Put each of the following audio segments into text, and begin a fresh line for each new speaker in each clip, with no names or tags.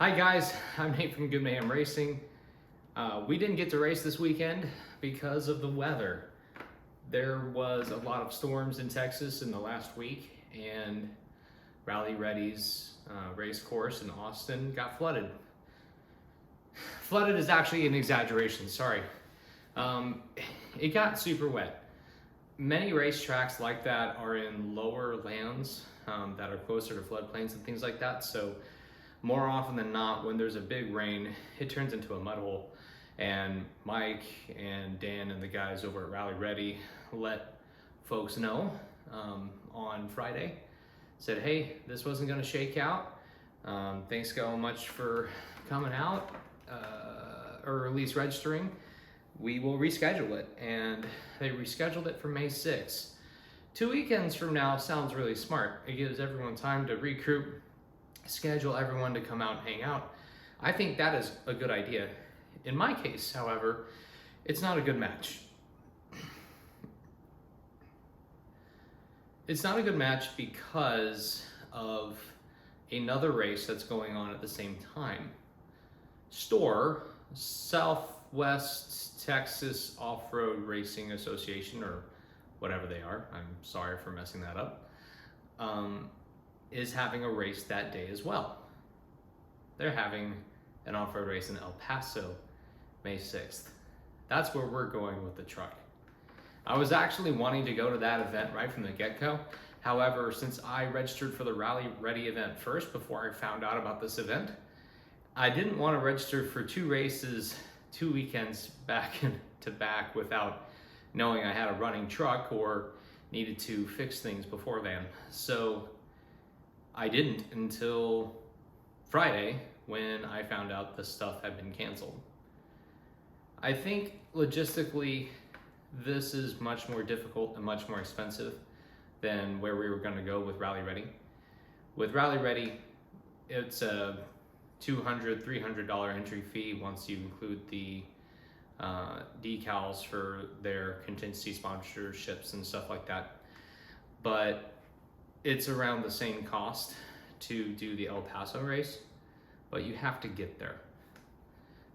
Hi guys, I'm Nate from Good Mayhem Racing. We didn't get to race this weekend because of the weather. There was a lot of storms in Texas in the last week, and Rally Ready's race course in Austin got flooded. Flooded is actually an exaggeration, sorry. It got super wet. Many racetracks like that are in lower lands that are closer to floodplains and things like that, so more often than not, when there's a big rain, it turns into a mud hole. And Mike and Dan and the guys over at Rally Ready let folks know on Friday. Said, hey, this wasn't gonna shake out. Thanks so much for coming out, or at least registering. We will reschedule it. And they rescheduled it for May 6th. 2 weekends from now sounds really smart. It gives everyone time to regroup, schedule everyone to come out and hang out. I think that is a good idea. In my case, however, it's not a good match. It's not a good match because of another race that's going on at the same time. STORR, Southwest Texas Off-Road Racing Association, or whatever they are, I'm sorry for messing that up, is having a race that day as well. They're having an off-road race in El Paso, May 6th. That's where we're going with the truck. I was actually wanting to go to that event right from the get-go. However, since I registered for the Rally Ready event first before I found out about this event, I didn't want to register for 2 races, 2 weekends back to back without knowing I had a running truck or needed to fix things before then. So I didn't until Friday when I found out the stuff had been canceled. I think logistically this is much more difficult and much more expensive than where we were going to go with Rally Ready. With Rally Ready, it's a $200, $300 entry fee once you include the decals for their contingency sponsorships and stuff like that. But it's around the same cost to do the El Paso race, but you have to get there.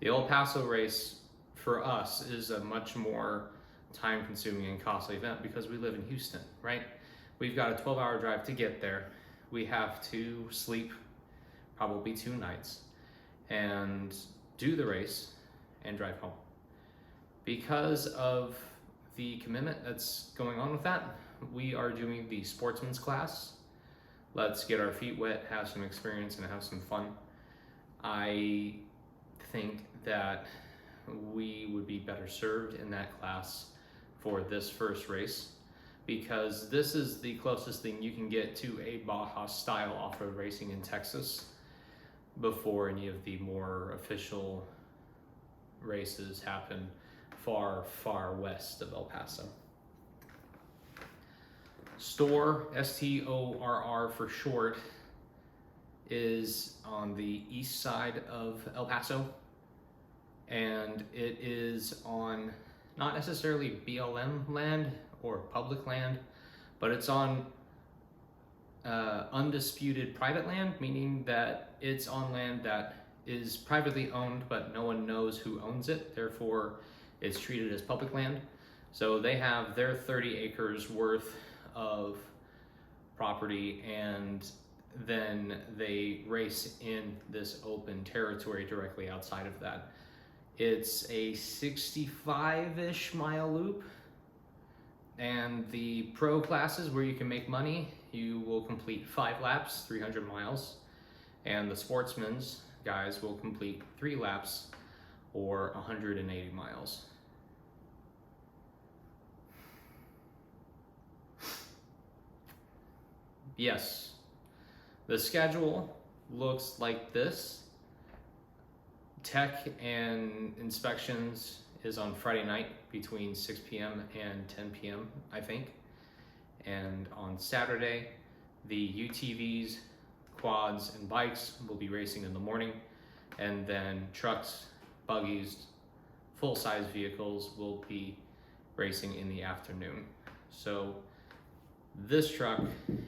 The El Paso race for us is a much more time-consuming and costly event because we live in Houston, right? We've got a 12-hour drive to get there. We have to sleep probably 2 nights and do the race and drive home. Because of the commitment that's going on with that, we are doing the sportsman's class. Let's get our feet wet, have some experience, and have some fun. I think that we would be better served in that class for this first race because this is the closest thing you can get to a Baja style off-road racing in Texas before any of the more official races happen far, far west of El Paso. STORR, S-T-O-R-R for short, is on the east side of El Paso, and it is on not necessarily BLM land or public land, but it's on undisputed private land, meaning that it's on land that is privately owned, but no one knows who owns it, therefore it's treated as public land. So they have their 30 acres worth of property, and then they race in this open territory directly outside of that. It's a 65-ish mile loop, and the pro classes where you can make money, you will complete 5 laps, 300 miles, and the sportsmen's guys will complete 3 laps or 180 miles. Yes, the schedule looks like this. Tech and inspections is on Friday night between 6 p.m. and 10 p.m., I think. And on Saturday, the UTVs, quads, and bikes will be racing in the morning. And then trucks, buggies, full-size vehicles will be racing in the afternoon. So this truck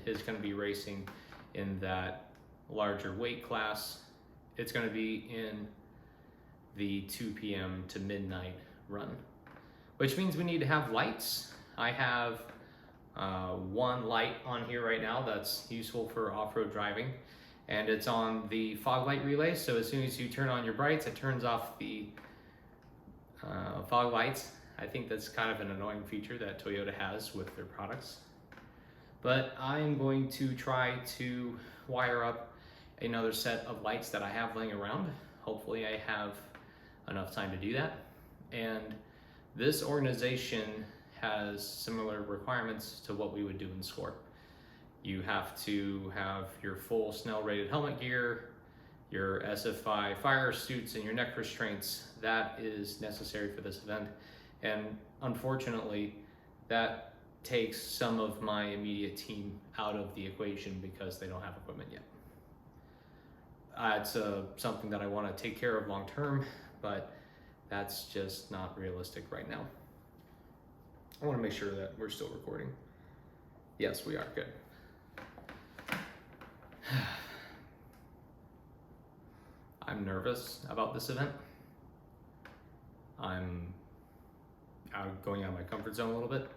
is going to be racing in that larger weight class it's going to be in the 2 p.m. to midnight run, which means we need to have lights. I have one light on here right now that's useful for off-road driving, and it's on the fog light relay. So as soon as you turn on your brights, it turns off the fog lights. I think that's kind of an annoying feature that Toyota has with their products. But I'm going to try to wire up another set of lights that I have laying around. Hopefully I have enough time to do that. And this organization has similar requirements to what we would do in STORR. You have to have your full Snell rated helmet gear, your SFI fire suits, and your neck restraints. That is necessary for this event. And unfortunately, that takes some of my immediate team out of the equation because they don't have equipment yet. It's something that I want to take care of long term, but that's just not realistic right now. I want to make sure that we're still recording. Yes, we are. Good. I'm nervous about this event. I'm going out of my comfort zone a little bit.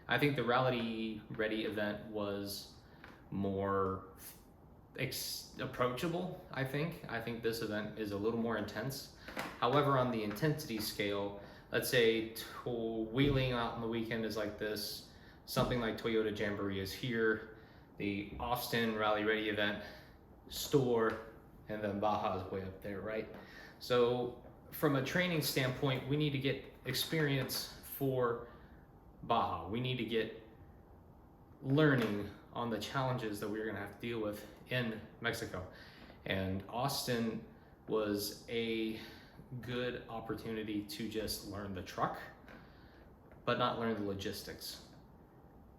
I think the Rally Ready event was more approachable, I think. I think this event is a little more intense. However, on the intensity scale, let's say wheeling out on the weekend is like this, something like Toyota Jamboree is here, the Austin Rally Ready event, STORR, and then Baja is way up there, right? So from a training standpoint, we need to get experience for Baja. We need to get learning on the challenges that we're gonna have to deal with in Mexico. And Austin was a good opportunity to just learn the truck, but not learn the logistics.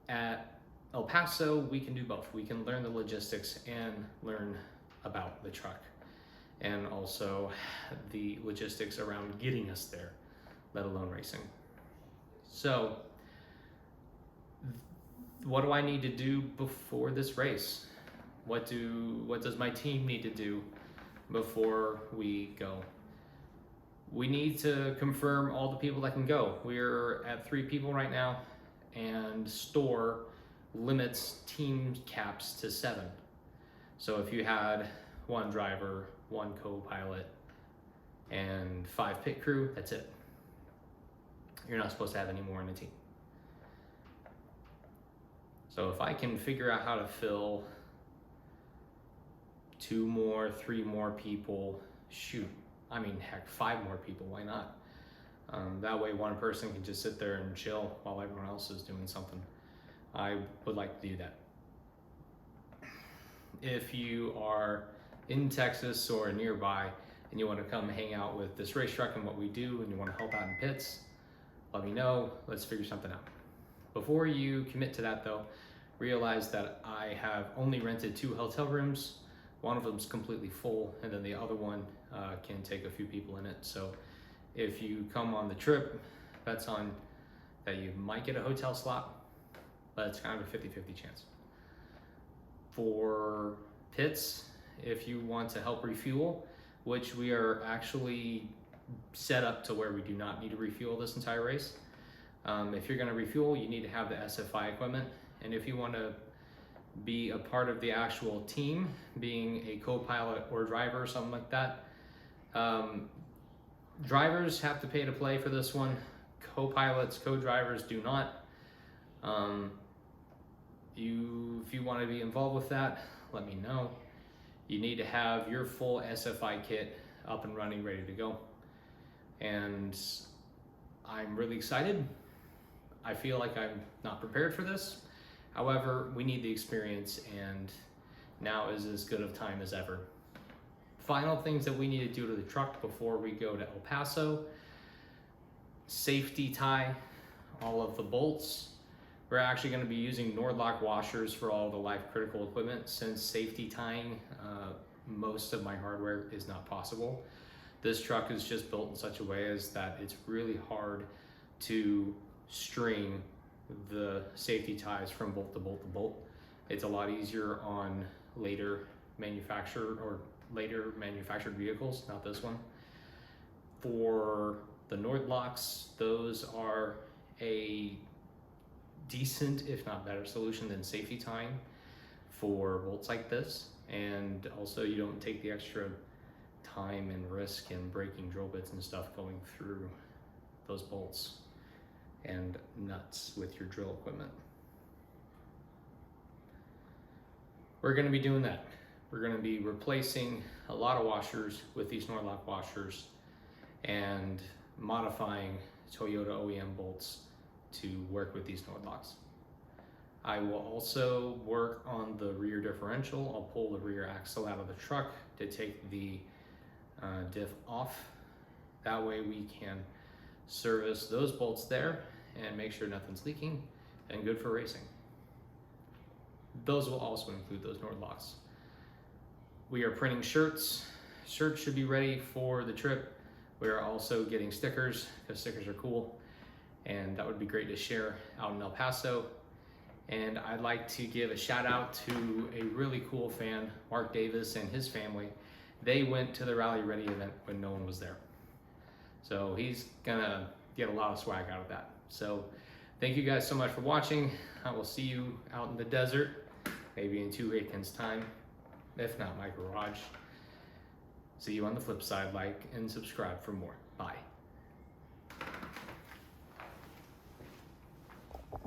At El Paso, we can do both. We can learn the logistics and learn about the truck, and also the logistics around getting us there, let alone racing. So what do I need to do before this race? What does my team need to do before we go? We need to confirm all the people that can go. We're at 3 people right now, and STORR limits team caps to 7. So if you had 1 driver, 1 co-pilot, and 5 pit crew, that's it. You're not supposed to have any more in the team. So if I can figure out how to fill 2 more, 3 more people, shoot, I mean, heck, 5 more people, why not? That way one person can just sit there and chill while everyone else is doing something. I would like to do that. If you are in Texas or nearby and you want to come hang out with this race truck and what we do, and you want to help out in pits, let me know. Let's figure something out. Before you commit to that though, realize that I have only rented 2 hotel rooms. One of them's completely full, and then the other one can take a few people in it. So if you come on the trip, bets on that you might get a hotel slot, but it's kind of a 50-50 chance. For pits, if you want to help refuel, which we are actually set up to where we do not need to refuel this entire race. If you're going to refuel, you need to have the SFI equipment. And if you want to be a part of the actual team, being a co-pilot or driver or something like that, drivers have to pay to play for this one. Co-pilots, co-drivers do not. If you want to be involved with that, let me know. You need to have your full SFI kit up and running, ready to go. And I'm really excited. I feel like I'm not prepared for this. However, we need the experience, and now is as good of time as ever. Final things that we need to do to the truck before we go to El Paso: safety tie all of the bolts. We're actually going to be using Nordlock washers for all the life critical equipment, since safety tying most of my hardware is not possible. This truck is just built in such a way as that it's really hard to string the safety ties from bolt to bolt to bolt. It's a lot easier on later manufacturer or later manufactured vehicles, not this one. For the Nord locks, those are a decent, if not better, solution than safety tying for bolts like this. And also you don't take the extra time and risk in breaking drill bits and stuff going through those bolts and nuts with your drill equipment. We're going to be doing that. We're going to be replacing a lot of washers with these Nordlock washers and modifying Toyota OEM bolts to work with these Nordlocks. I will also work on the rear differential. I'll pull the rear axle out of the truck to take the diff off. That way we can service those bolts there and make sure nothing's leaking and good for racing. Those will also include those Nordlocks. We are printing shirts. Shirts should be ready for the trip. We are also getting stickers because stickers are cool, and that would be great to share out in El Paso. And I'd like to give a shout out to a really cool fan, Mark Davis and his family. They went to the Rally Ready event when no one was there. So he's gonna get a lot of swag out of that. So thank you guys so much for watching. I will see you out in the desert, maybe in 2 weekends time, if not my garage. See you on the flip side. Like and subscribe for more. Bye.